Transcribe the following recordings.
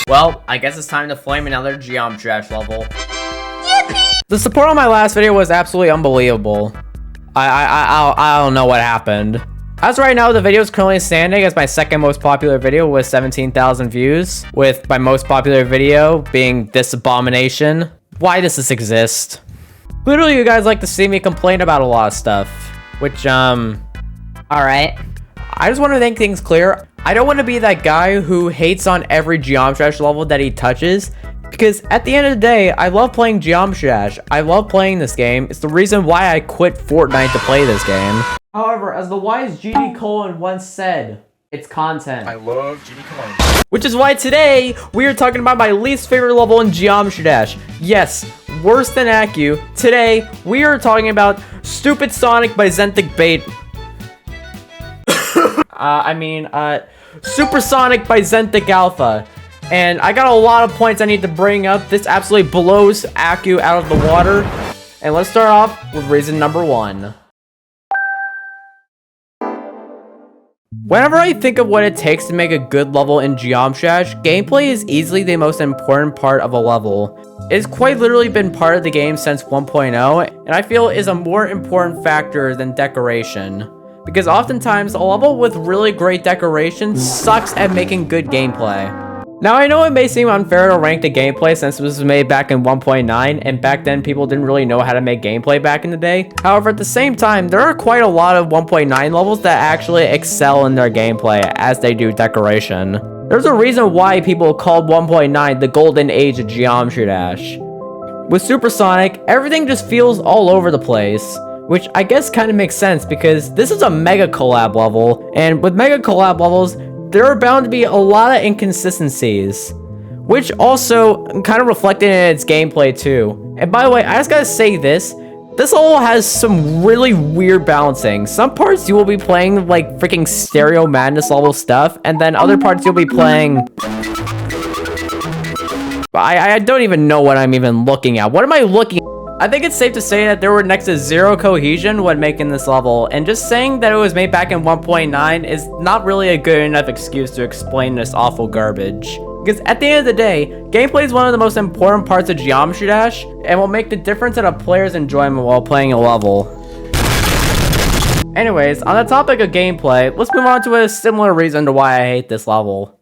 Well, I guess it's time to flame another geometry dash level. Yippee! The support on my last video was absolutely unbelievable. I don't know what happened. As right now, the video is currently standing as my second most popular video with 17,000 views, with my most popular video being this abomination. Why does this exist? Literally, you guys like to see me complain about a lot of stuff, which, alright. I just want to make things clear. I don't want to be that guy who hates on every Geometry Dash level that he touches, because at the end of the day, I love playing Geometry Dash. I love playing this game. It's the reason why I quit Fortnite to play this game. However, as the wise GD Colon once said, it's content. I love GD Colon. Which is why today, we are talking about my least favorite level in Geometry Dash. Yes, worse than Accu. Today, we are talking about Stupid Sonic by Zentic Bait. Supersonic by Zentic Alpha. And I got a lot of points I need to bring up. This absolutely blows Accu out of the water. And let's start off with reason number 1. Whenever I think of what it takes to make a good level in Geometry Dash, gameplay is easily the most important part of a level. It has quite literally been part of the game since 1.0, and I feel is a more important factor than decoration. Because oftentimes, a level with really great decoration sucks at making good gameplay. Now, I know it may seem unfair to rank the gameplay since this was made back in 1.9, and back then people didn't really know how to make gameplay back in the day. However, at the same time, there are quite a lot of 1.9 levels that actually excel in their gameplay as they do decoration. There's a reason why people called 1.9 the golden age of Geometry Dash. With Supersonic, everything just feels all over the place, which I guess kind of makes sense because this is a mega collab level, and with mega collab levels, there are bound to be a lot of inconsistencies, which also kind of reflected in its gameplay too. And by the way, I just gotta say this level has some really weird balancing. Some parts you will be playing like freaking stereo madness level stuff, and then other parts you'll be playing... I don't even know what I'm even looking at. What am I looking at? I think it's safe to say that there were next to zero cohesion when making this level, and just saying that it was made back in 1.9 is not really a good enough excuse to explain this awful garbage. Because at the end of the day, gameplay is one of the most important parts of Geometry Dash, and will make the difference in a player's enjoyment while playing a level. Anyways, on the topic of gameplay, let's move on to a similar reason to why I hate this level.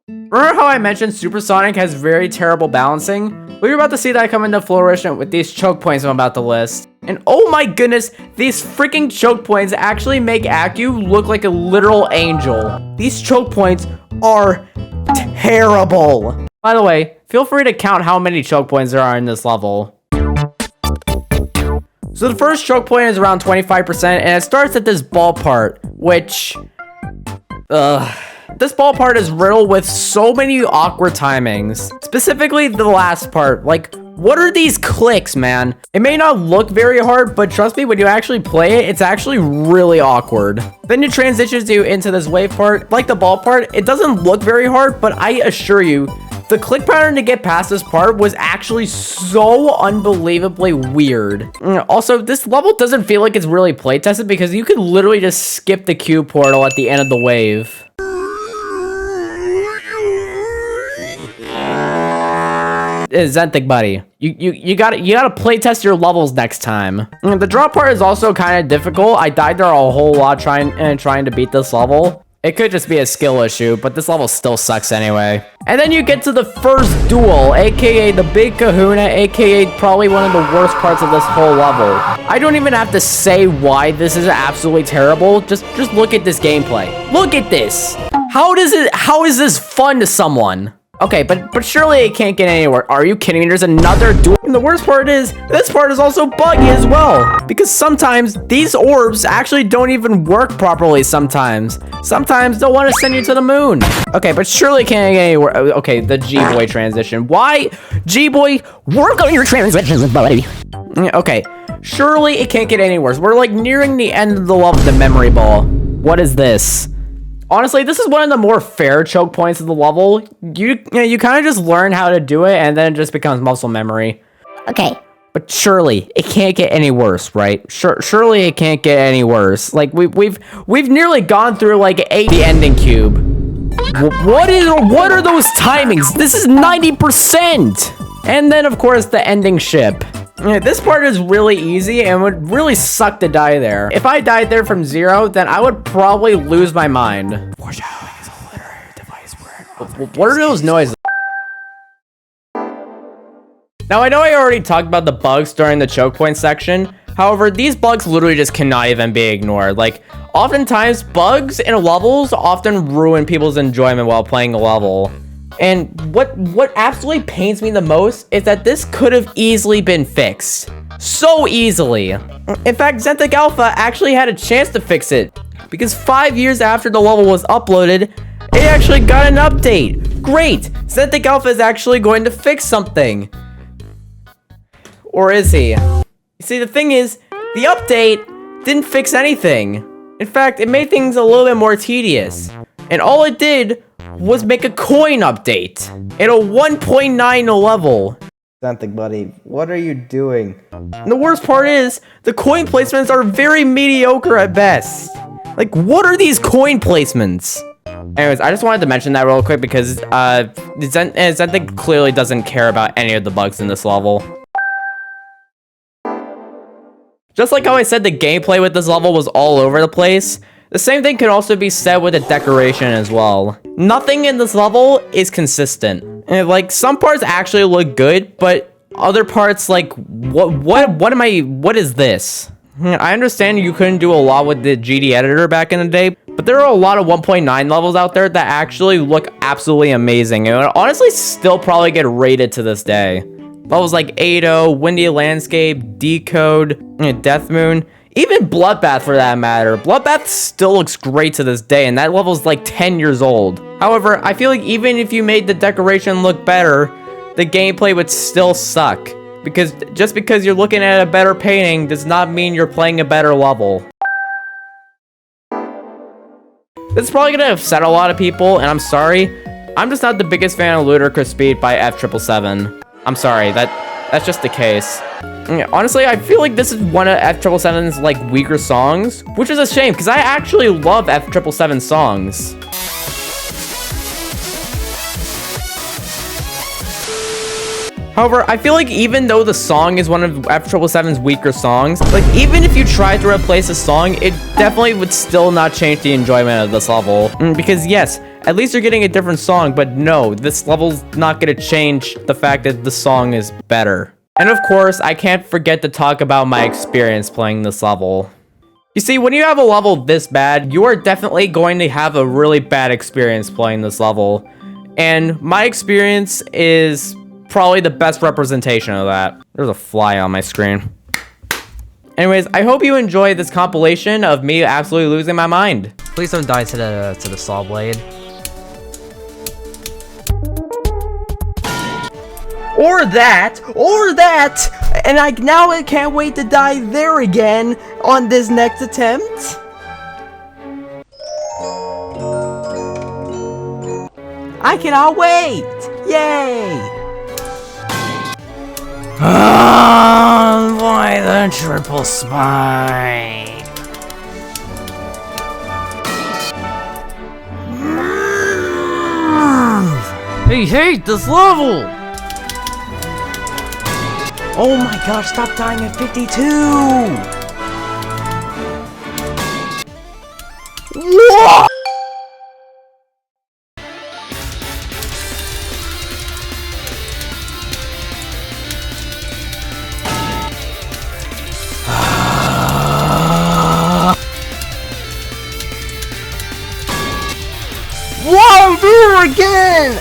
Remember how I mentioned Supersonic has very terrible balancing? Well, you're about to see that come into flourishment with these choke points I'm about to list. And oh my goodness, these freaking choke points actually make Accu look like a literal angel. These choke points are terrible. By the way, feel free to count how many choke points there are in this level. So the first choke point is around 25%, and it starts at this ball part, which... This ball part is riddled with so many awkward timings. Specifically the last part. Like, what are these clicks, man? It may not look very hard, but trust me, when you actually play it, it's actually really awkward. Then it transitions you into this wave part. Like the ball part, it doesn't look very hard, but I assure you, the click pattern to get past this part was actually so unbelievably weird. Also, this level doesn't feel like it's really playtested because you could literally just skip the Q portal at the end of the wave. Zentic buddy, you gotta playtest your levels next time. The drop part is also kind of difficult. I died there a whole lot trying to beat this level. It could just be a skill issue, but this level still sucks anyway. And then you get to the first duel, aka the Big Kahuna, aka probably one of the worst parts of this whole level. I don't even have to say why this is absolutely terrible. Just look at this gameplay. Look at this. How is this fun to someone? Okay, but surely it can't get anywhere. Are you kidding me? There's another duel. And the worst part is, this part is also buggy as well. Because sometimes these orbs actually don't even work properly sometimes. Sometimes they'll want to send you to the moon. Okay, but surely it can't get anywhere. Okay, the G-Boy transition. Why? G-Boy, work on your transitions, buddy. Okay, surely it can't get any worse. We're like nearing the end of the level of the memory ball. What is this? Honestly, this is one of the more fair choke points of the level. You kind of just learn how to do it, and then it just becomes muscle memory. Okay. But surely it can't get any worse, right? Surely it can't get any worse. Like we've nearly gone through like the ending cube. What are those timings? This is 90%. And then, of course, the ending ship. This part is really easy and would really suck to die there. If I died there from 0, then I would probably lose my mind. Foreshadowing is a literary device where... What are those noises? Now, I know I already talked about the bugs during the choke point section. However, these bugs literally just cannot even be ignored. Like, oftentimes, bugs in levels often ruin people's enjoyment while playing a level. And what absolutely pains me the most is that this could have easily been fixed. So easily. In fact, Xanthic Alpha actually had a chance to fix it. Because 5 years after the level was uploaded, it actually got an update. Great! Xanthic Alpha is actually going to fix something. Or is he? You see, the thing is, the update didn't fix anything. In fact, it made things a little bit more tedious. And all it did was make a coin update at a 1.9 level. Xanthic buddy, what are you doing? And the worst part is, the coin placements are very mediocre at best. Like, what are these coin placements? Anyways, I just wanted to mention that real quick because Xanthic clearly doesn't care about any of the bugs in this level. Just like how I said the gameplay with this level was all over the place, the same thing could also be said with the decoration as well. Nothing in this level is consistent. And like, some parts actually look good, but other parts like, what is this? I understand you couldn't do a lot with the GD editor back in the day, but there are a lot of 1.9 levels out there that actually look absolutely amazing and would honestly still probably get rated to this day. Levels like Ado, Windy Landscape, Decode, Death Moon, even Bloodbath for that matter. Bloodbath still looks great to this day, and that level's like 10 years old. However, I feel like even if you made the decoration look better, the gameplay would still suck. Because just because you're looking at a better painting does not mean you're playing a better level. This is probably gonna upset a lot of people, and I'm sorry. I'm just not the biggest fan of Ludicrous Speed by F777. I'm sorry, that's just the case. Honestly, I feel like this is one of F777's like weaker songs, which is a shame because I actually love F777 songs. However, I feel like even though the song is one of F777's weaker songs, like even if you tried to replace the song, it definitely would still not change the enjoyment of this level. Because yes, at least you're getting a different song, but no, this level's not gonna change the fact that the song is better. And of course, I can't forget to talk about my experience playing this level. You see, when you have a level this bad, you are definitely going to have a really bad experience playing this level. And my experience is probably the best representation of that. There's a fly on my screen. Anyways, I hope you enjoyed this compilation of me absolutely losing my mind. Please don't die to the saw blade. Or that, and now I can't wait to die there again on this next attempt. I cannot wait! Yay! Why the triple spike? I hate this level! Oh my gosh, stop dying at 52! What? Whoa, there again!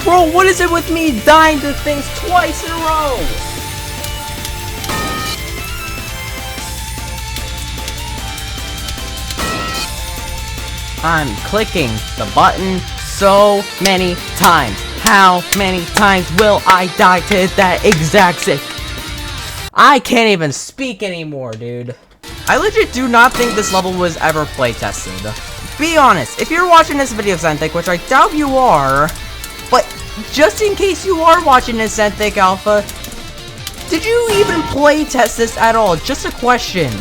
Bro, what is it with me dying to things twice in a row? I'm clicking the button so many times. How many times will I die to that exact thing? I can't even speak anymore, dude. I legit do not think this level was ever playtested. Be honest, if you're watching this video, Xanthic, which I doubt you are, but just in case you are watching this, Xanthic Alpha, did you even playtest this at all? Just a question.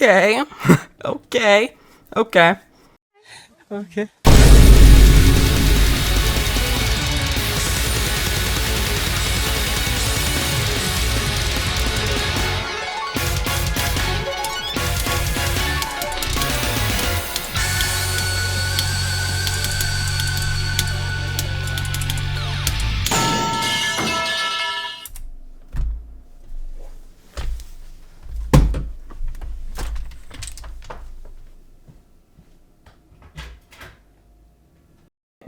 Okay. Okay. Okay. Okay.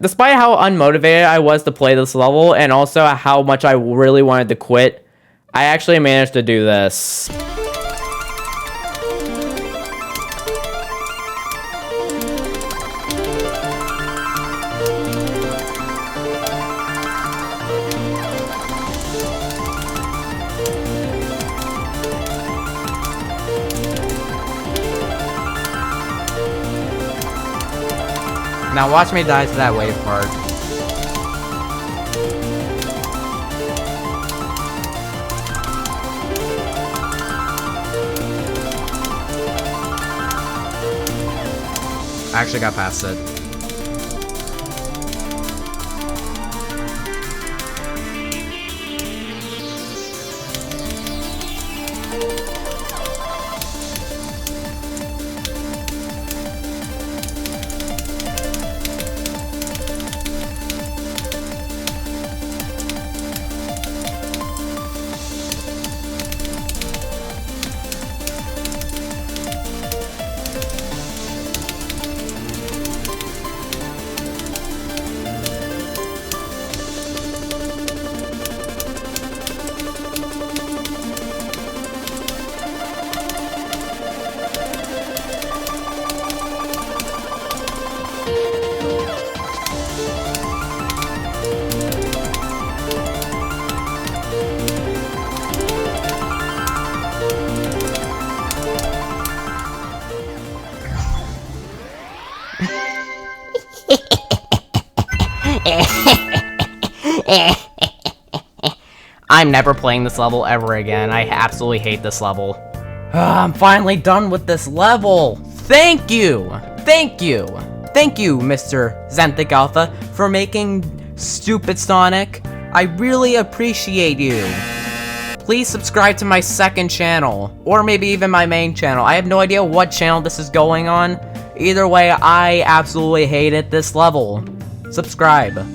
Despite how unmotivated I was to play this level, and also how much I really wanted to quit, I actually managed to do this. Now watch me die to that wave part. I actually got past it. I'm never playing this level ever again. I absolutely hate this level. I'm finally done with this level. Thank you. Thank you. Thank you, Mr. Xanthic Alpha, for making Stupid Sonic. I really appreciate you. Please subscribe to my second channel, or maybe even my main channel. I have no idea what channel this is going on. Either way, I absolutely hated this level. Subscribe.